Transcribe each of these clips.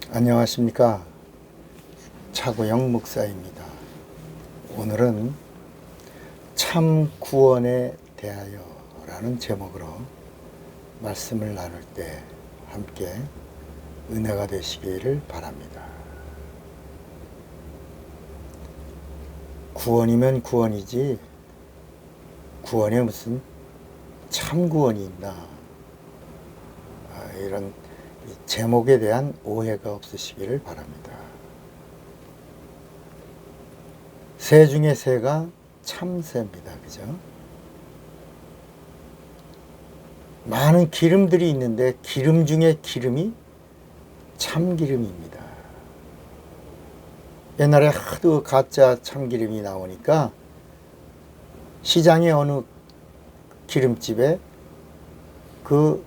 안녕하십니까. 차구영 목사입니다. 오늘은 참 구원에 대하여 라는 제목으로 말씀을 나눌 때 함께 은혜가 되시기를 바랍니다. 구원이면 구원이지 구원에 무슨 참 구원이 있나, 이런 제목에 대한 오해가 없으시기를 바랍니다. 새 중에 새가 참새입니다. 그죠? 많은 기름들이 있는데 기름 중에 기름이 참기름입니다. 옛날에 하도 가짜 참기름이 나오니까 시장에 어느 기름집에 그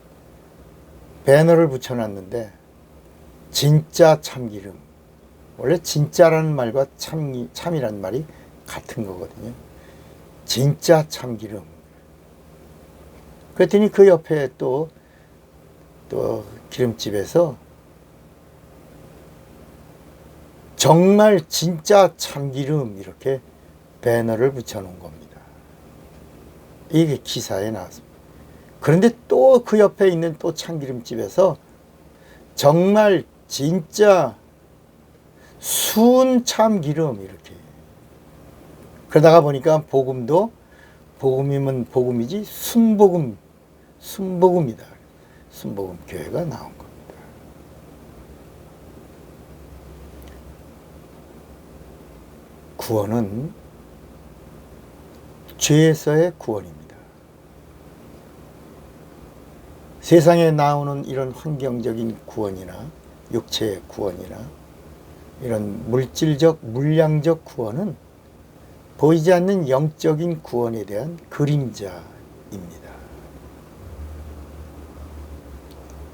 배너를 붙여놨는데 진짜 참기름, 원래 진짜라는 말과 참이라는 말이 같은 거거든요. 진짜 참기름. 그랬더니 그 옆에 또 기름집에서 정말 진짜 참기름 이렇게 배너를 붙여놓은 겁니다. 이게 기사에 나왔습니다. 그런데 또 그 옆에 있는 또 참기름집에서 정말 진짜 순 참기름 이렇게. 그러다가 보니까 복음이면 복음이지 순복음이다. 순복음 교회가 나온 겁니다. 구원은 죄에서의 구원입니다. 세상에 나오는 이런 환경적인 구원이나 육체의 구원이나 이런 물질적, 물량적 구원은 보이지 않는 영적인 구원에 대한 그림자입니다.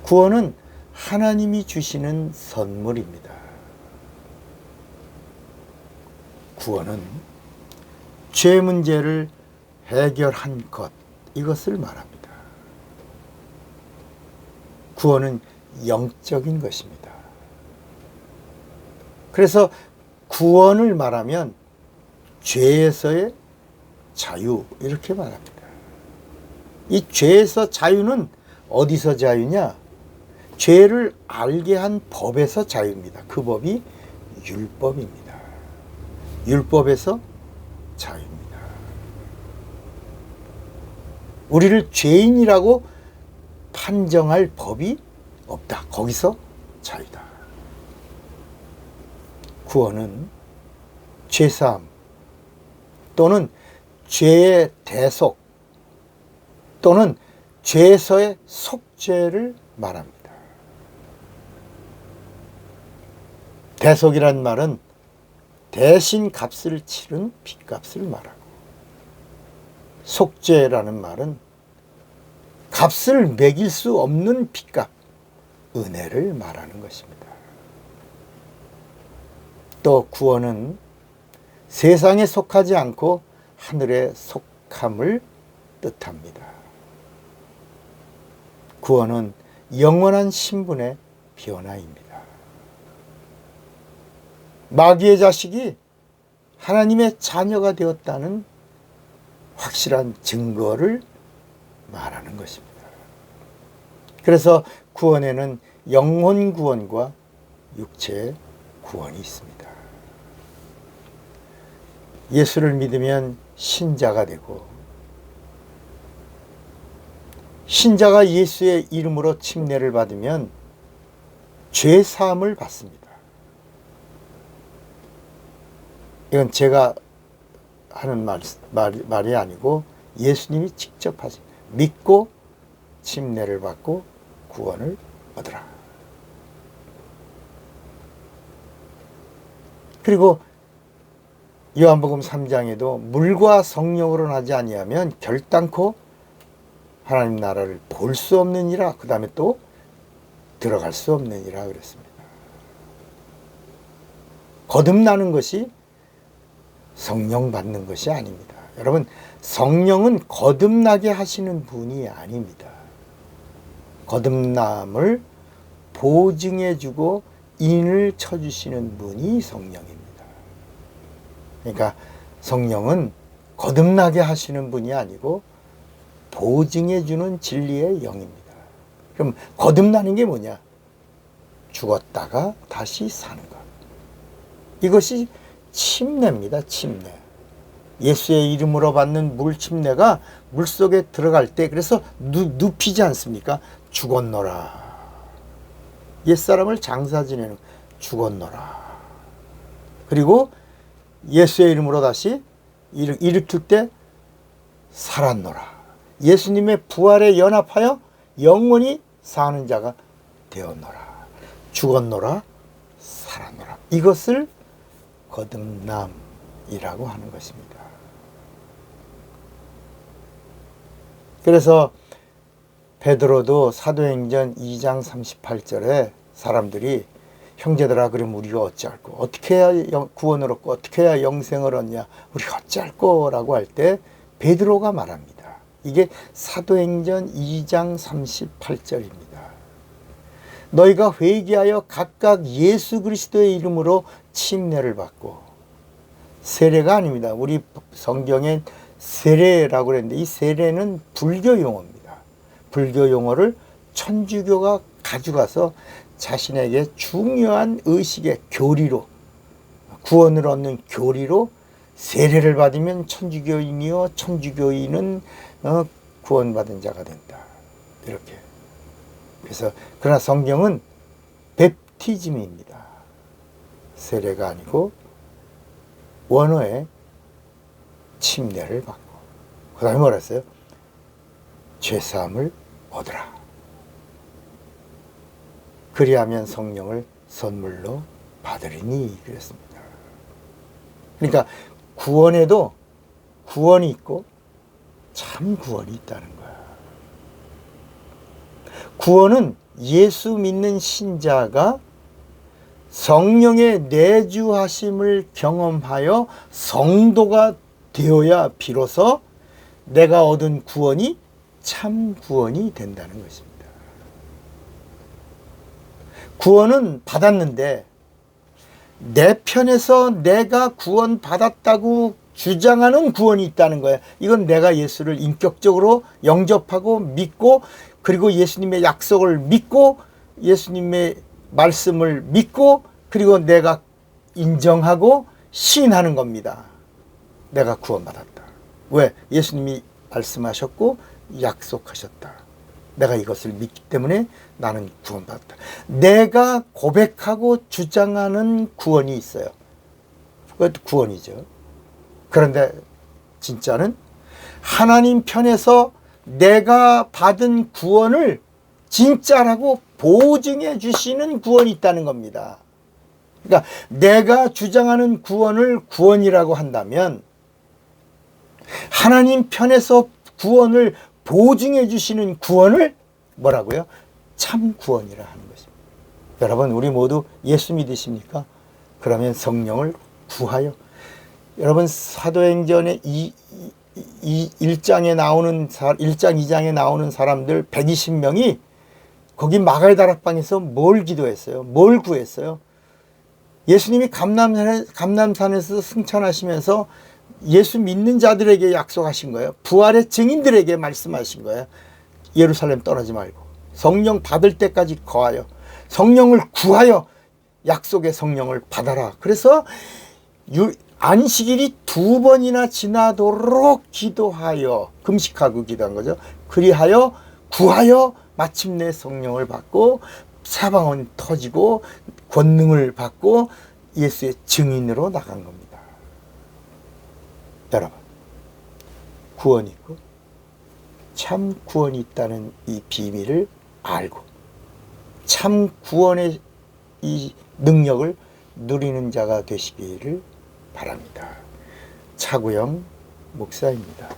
구원은 하나님이 주시는 선물입니다. 구원은 죄 문제를 해결한 것, 이것을 말합니다. 구원은 영적인 것입니다. 그래서 구원을 말하면 죄에서의 자유, 이렇게 말합니다. 이 죄에서 자유는 어디서 자유냐? 죄를 알게 한 법에서 자유입니다. 그 법이 율법입니다. 율법에서 자유입니다. 우리를 죄인이라고 판정할 법이 없다. 거기서 자유다. 구원은 죄사함 또는 죄의 대속 또는 죄에서의 속죄를 말합니다. 대속이란 말은 대신 값을 치른 빚값을 말하고, 속죄라는 말은 값을 매길 수 없는 빚값, 은혜를 말하는 것입니다. 또 구원은 세상에 속하지 않고 하늘에 속함을 뜻합니다. 구원은 영원한 신분의 변화입니다. 마귀의 자식이 하나님의 자녀가 되었다는 확실한 증거를 말하는 것입니다. 그래서 구원에는 영혼 구원과 육체의 구원이 있습니다. 예수를 믿으면 신자가 되고, 신자가 예수의 이름으로 침례를 받으면 죄 사함을 받습니다. 이건 제가 하는 말이 아니고 예수님이 직접 하십니다. 믿고 침례를 받고 구원을 얻으라. 그리고 요한복음 3장에도 물과 성령으로 나지 아니하면 결단코 하나님 나라를 볼 수 없느니라, 그 다음에 또 들어갈 수 없느니라 그랬습니다. 거듭나는 것이 성령 받는 것이 아닙니다. 여러분, 성령은 거듭나게 하시는 분이 아닙니다. 거듭남을 보증해주고 인을 쳐주시는 분이 성령입니다. 그러니까 성령은 거듭나게 하시는 분이 아니고 보증해주는 진리의 영입니다. 그럼 거듭나는 게 뭐냐? 죽었다가 다시 사는 것. 이것이 침례입니다. 침례. 예수의 이름으로 받는 물 침례가 물속에 들어갈 때 그래서 눕히지 않습니까? 죽었노라. 옛사람을 장사 지내는 죽었노라. 그리고 예수의 이름으로 다시 일으킬 때 살았노라. 예수님의 부활에 연합하여 영원히 사는 자가 되었노라. 죽었노라. 살았노라. 이것을 거듭남이라고 하는 것입니다. 그래서 베드로도 사도행전 2장 38절에 사람들이 형제들아 그럼 우리가 어찌할꼬 어떻게 해야 구원을 얻고 어떻게 해야 영생을 얻냐 우리가 어찌할꼬 라고 할 때 베드로가 말합니다. 이게 사도행전 2장 38절입니다. 너희가 회개하여 각각 예수 그리스도의 이름으로 침례를 받고 세례가 아닙니다. 우리 성경엔 세례라고 그랬는데 이 세례는 불교 용어입니다. 불교 용어를 천주교가 가져가서 자신에게 중요한 의식의 교리로 구원을 얻는 교리로 세례를 받으면 천주교인이요 천주교인은 구원받은 자가 된다. 이렇게. 그래서 그러나 성경은 베프티즘입니다. 세례가 아니고 원어의 침례를 받고 그 다음에 뭐라 했어요? 죄사함을 얻으라. 그리하면 성령을 선물로 받으리니 그랬습니다. 그러니까 구원에도 구원이 있고 참 구원이 있다는 거야. 구원은 예수 믿는 신자가 성령의 내주하심을 경험하여 성도가 되어야 비로소 내가 얻은 구원이 참 구원이 된다는 것입니다. 구원은 받았는데 내 편에서 내가 구원 받았다고 주장하는 구원이 있다는 거예요. 이건 내가 예수를 인격적으로 영접하고 믿고 그리고 예수님의 약속을 믿고 예수님의 말씀을 믿고 그리고 내가 인정하고 시인하는 겁니다. 내가 구원받았다. 왜? 예수님이 말씀하셨고 약속하셨다. 내가 이것을 믿기 때문에 나는 구원받았다. 내가 고백하고 주장하는 구원이 있어요. 그것도 구원이죠. 그런데 진짜는 하나님 편에서 내가 받은 구원을 진짜라고 보증해 주시는 구원이 있다는 겁니다. 그러니까 내가 주장하는 구원을 구원이라고 한다면 하나님 편에서 구원을 보증해 주시는 구원을 뭐라고요? 참 구원이라 하는 것입니다. 여러분 우리 모두 예수 믿으십니까? 그러면 성령을 구하여 여러분 사도행전의 1장에 나오는 1장 2장에 나오는 사람들 120명이 거기 마갈 다락방에서 뭘 기도했어요? 뭘 구했어요? 예수님이 감람산에서 승천하시면서 예수 믿는 자들에게 약속하신 거예요. 부활의 증인들에게 말씀하신 거예요. 예루살렘 떠나지 말고 성령 받을 때까지 거하여 성령을 구하여 약속의 성령을 받아라. 그래서 안식일이 2번이나 지나도록 기도하여 금식하고 기도한 거죠. 그리하여 구하여 마침내 성령을 받고 사방언이 터지고 권능을 받고 예수의 증인으로 나간 겁니다. 여러분 구원이 있고 참 구원이 있다는 이 비밀을 알고 참 구원의 이 능력을 누리는 자가 되시기를 바랍니다. 차구영 목사입니다.